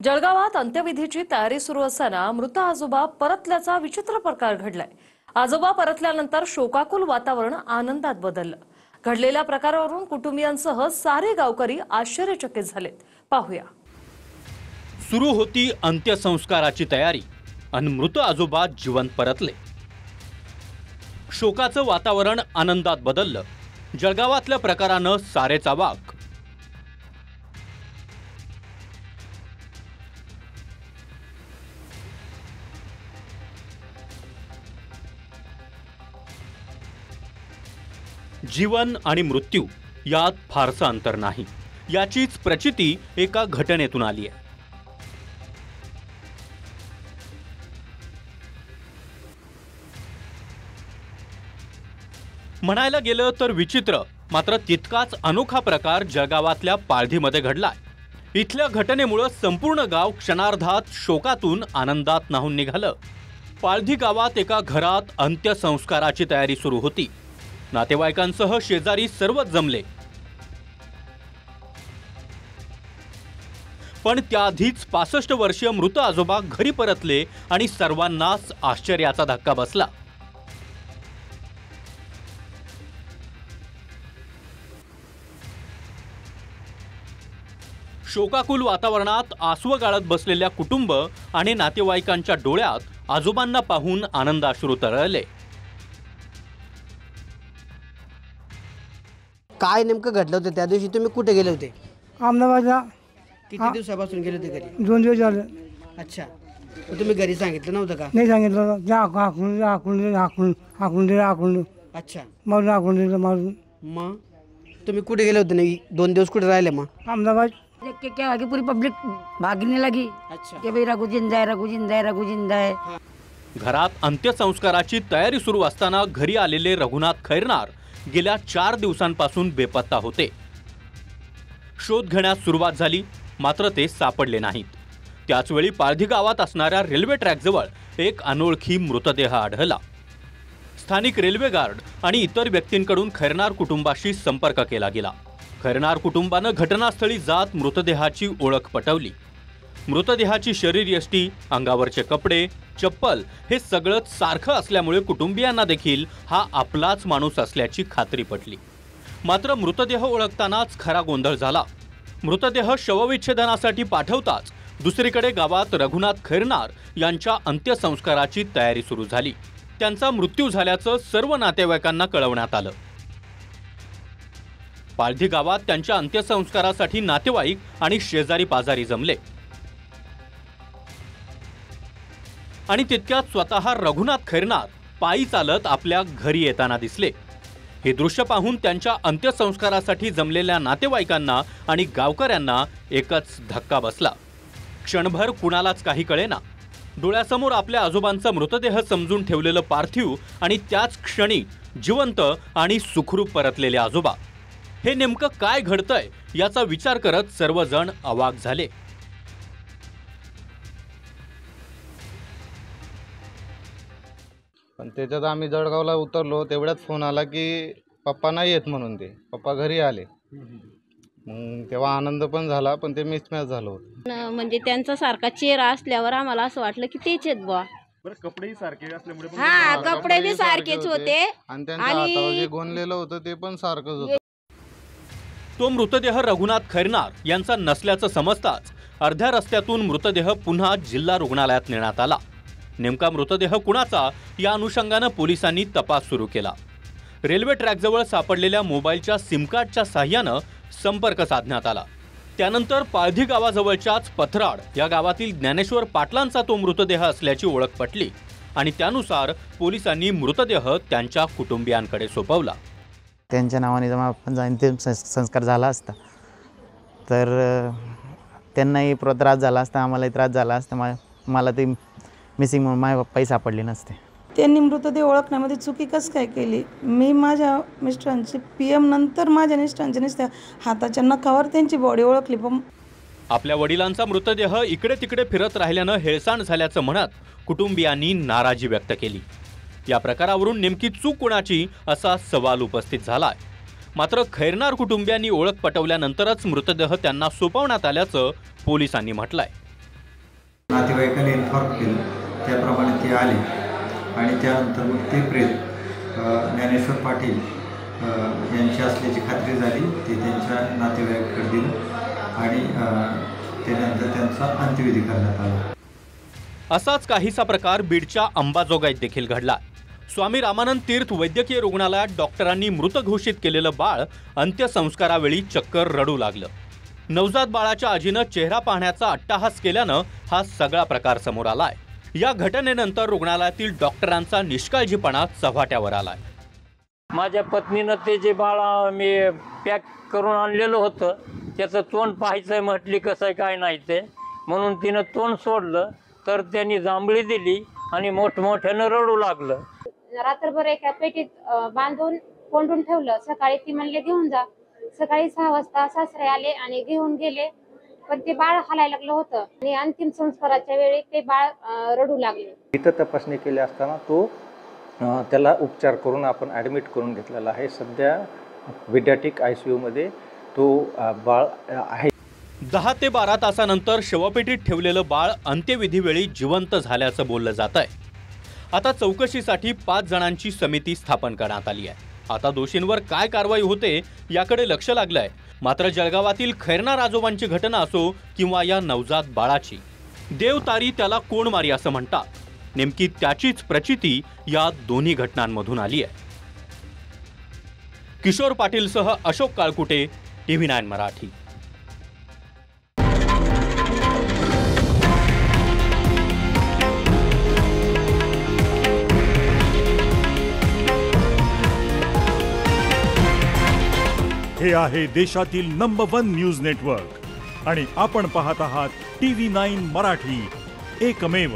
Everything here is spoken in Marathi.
जळगावात अंत्यविधीची तयारी सुरू असताना मृत आजोबा परतल्याचा विचित्र प्रकार घडलाय। आजोबा परतल्यानंतर शोकाकुल वातावरण आनंदात बदललं। घडलेल्या प्रकारावरून कुटुंबियांसह सारे गावकरी आश्चर्यचकित झालेत। पाहूया। सुरू होती अंत्यसंस्काराची तयारी आणि मृत आजोबा जिवंत परतले। शोकाचं वातावरण आनंदात बदललं। जळगावातल्या प्रकारानं सारेच अवाक। जीवन आणि मृत्यू यात फारसं अंतर नाही, याचीच प्रचिती एका घटनेतून आली आहे। म्हणायला गेलं तर विचित्र मात्र तितकाच अनोखा प्रकार जळगावातल्या पाळधीमध्ये घडलाय। इथल्या घटनेमुळे संपूर्ण गाव क्षणार्धात शोकातून आनंदात न्हाऊन निघालं। पाळधी गावात एका घरात अंत्यसंस्काराची तयारी सुरू होती। नातेवाईकांसह शेजारी सर्वच जमले, पण त्याआधीच 65 वर्षीय मृत आजोबा घरी परतले आणि सर्वांनाच आश्चर्याचा धक्का बसला। शोकाकुल वातावरणात आसव गाळत बसलेल्या कुटुंब आणि नातेवाईकांच्या डोळ्यात आजोबांना पाहून आनंदाश्रू तरळले। काय नेमकं घडलं होतं त्या दिवशी? तुम्ही कुठे गेले होते? अहमदाबादला। किती दिवसापासून गेले होते घरी? 2 दिवस झाले। अच्छा, मग तुम्ही घरी सांगितलं नव्हतं का? नाही सांगितलं, हाकून अच्छा, मारून हाकून दिलं मारून। मग तुम्ही कुठे गेले होते? नाही 2 दिवस कुठे राहिले मग? अहमदाबाद। क्या आगे पूरी पब्लिक भागने लगी। अच्छा, कि भाई रघु जिंदा है, रघु जिंदा है, रघु जिंदा है। घरात अंत्यसंस्काराची तयारी सुरू असताना घरी आलेले रघुनाथ खैरनार गेल्या 4 दिवसांपासून बेपत्ता होते। शोध घेण्यास सुरुवात झाली, मात्र ते सापडले नाहीत। त्याचवेळी पाळधी गावात असणाऱ्या रेल्वे ट्रॅकजवळ एक अनोळखी मृतदेह आढळला। स्थानिक रेल्वे गार्ड आणि इतर व्यक्तींकडून खैरनार कुटुंबाशी संपर्क केला गेला। खैरनार कुटुंबानं घटनास्थळी जात मृतदेहाची ओळख पटवली। मृतदेहाची शरीरयष्टी, अंगावरचे कपडे, चप्पल हे सगळंच सारखं असल्यामुळे कुटुंबियांना देखील हा आपलाच माणूस असल्याची खात्री पटली। मात्र मृतदेह ओळखतानाच खरा गोंधळ झाला। मृतदेह शवविच्छेदनासाठी पाठवताच दुसरीकडे गावात रघुनाथ खैरनार यांच्या अंत्यसंस्काराची तयारी सुरू झाली। त्यांचा मृत्यू झाल्याचं सर्व नातेवाईकांना कळवण्यात आलं। पाळधी गावात त्यांच्या अंत्यसंस्कारासाठी नातेवाईक आणि शेजारी पाजारी जमले आणि तितक्यात स्वतः रघुनाथ खैरनार पायी चालत आपल्या घरी येताना दिसले। हे दृश्य पाहून त्यांच्या अंत्यसंस्कारासाठी जमलेल्या नातेवाईकांना आणि गावकऱ्यांना एकच धक्का बसला। क्षणभर कुणालाच काही कळेना। डोळ्यासमोर आपल्या आजोबांचा मृतदेह समजून ठेवलेलं पार्थिव आणि त्याच क्षणी जिवंत आणि सुखरूप परतलेले आजोबा। हे नेमकं काय घडतंय याचा विचार करत सर्वजण अवाक झाले। पण त्याच्यात आम्ही जळगावला उतरलो तेवढ्यात फोन आला की पप्पा नाही येत म्हणून। ते पप्पा घरी आले, मग तेव्हा आनंद पण झाला, पण ते मिसमॅच झालं होतं। म्हणजे त्यांचा सारखा चेहरा असल्यावर आम्हाला असं वाटलं की तेच आहेत बुवा। कपडेही सारखे असल्यामुळे कपडे बी सारखेच होते आणि त्यांच्या हातावर जे गोंदलेलं होतं ते पण सारखंच होतं। तो मृतदेह रघुनाथ खैरनार यांचा नसल्याचं समजताच अर्ध्या रस्त्यातून मृतदेह पुन्हा जिल्हा रुग्णालयात नेण्यात आला। नेमका मृतदेह कुणाचा या अनुषंगानं पोलिसांनी तपास सुरू केला। रेल्वे ट्रॅकजवळ सापडलेल्या मोबाईलच्या सिम कार्डच्या साहाय्यानं संपर्क साधण्यात आला। त्यानंतर पाळधी गावाजवळच्याच पथराड या गावातील ज्ञानेश्वर पाटलांचा तो मृतदेह असल्याची ओळख पटली आणि त्यानुसार पोलिसांनी मृतदेह त्यांच्या कुटुंबियांकडे सोपवला। त्यांच्या नावाने जर आपण अंतिम संस्कार झाला असता तर त्यांनाही त्रास झाला असता, आम्हालाही त्रास झाला असता। मला ते मिसिंग म्हणून माझे पप्पाही सापडले नसते। त्यांनी मृतदेह ओळखण्यामध्ये चुकी कसं काय केली? मी माझ्या मिस्टरांची PM नंतर माझ्या मिस्टरांच्या नुसत्या हाताच्या नखावर त्यांची बॉडी ओळखली। पण आपल्या वडिलांचा मृतदेह इकडे तिकडे फिरत राहिल्यानं हेळसांड झाल्याचं म्हणत कुटुंबियांनी नाराजी व्यक्त केली। या प्रकारावरून नेमकी चूक कोणाची असा सवाल उपस्थित झालाय। मात्र खैरनार कुटुंबियांनी ओळख पटवल्यानंतरच मृतदेह त्यांना सोपवण्यात आल्याचं पोलिसांनी म्हटलंय। नातेवाईकांनी इन्फॉर्म केलं, त्याप्रमाणे ते आले आणि त्यानंतर मग ते प्रेत ज्ञानेश्वर पाटील यांची असल्याची खात्री झाली. ते त्यांच्या नातेवाईकांकडे दिलं आणि त्यानंतर त्यांचा अंत्यविधी करण्यात आला. असाच काहीसा प्रकार बीडच्या अंबाजोगाईत देखील घडला. स्वामी रामानंद तीर्थ वैद्यकीय रुग्णालयात डॉक्टरांनी मृत घोषित केलेलं बाळ अंत्यसंस्कारावेळी चक्कर रडू लागलं. नवजात बाळाच्या आजीनं चेहरा पाहण्याचा अट्टाहास केल्यानं हा सगळा प्रकार समोर आलाय. या घटनेनंतर रुग्णालयातील डॉक्टरांचा निष्काळजीपणा चव्हाट्यावर आलाय. माझ्या पत्नीनं ते जे बाळ मी पॅक करून आणलेलं होतं त्याचं तोंड पाहायचं म्हटली कसं आहे काय नाही ते, म्हणून तिनं तोंड सोडलं तर त्यांनी जांभळी दिली आणि मोठमोठ्यानं रडू लागलं. रात्रभर एका पेटीत बांधून कोंडून ठेवलं. सकाळी ती म्हणले घेऊन जा. सकाळी 6 वाजता सासरे आले आणि घेऊन गेले, पण ते बाळ हालायला लागलं होतं आणि अंतिम संस्काराच्या वेळी ते बाळ रडू लागले. इथं तपासणी केली असताना त्याला उपचार करून आपण ॲडमिट करून घेतलेला आहे. सध्या विद्याटिक ICU मध्ये तो बाळ आहे. 10 ते 12 तासानंतर शवपेटीत ठेवलेलं बाळ अंत्यविधीवेळी जिवंत झाल्याचं बोललं जात आहे. आता चौकशीसाठी 5 जणांची समिती स्थापन करण्यात आली आहे. आता दोषींवर काय कारवाई होते याकडे लक्ष लागलंय. मात्र जळगावातील खैरनार आजोबांची घटना असो किंवा या नवजात बाळाची, देवतारी त्याला कोण मारी असं म्हणतात, नेमकी त्याचीच प्रचिती या दोन्ही घटनांमधून आली आहे. किशोर पाटीलसह अशोक काळकुटे, TV9 मराठी. हे आहे देशातील नंबर 1 न्यूज नेटवर्क आणि आपण पाहत आहात TV9 मराठी, एकमेव.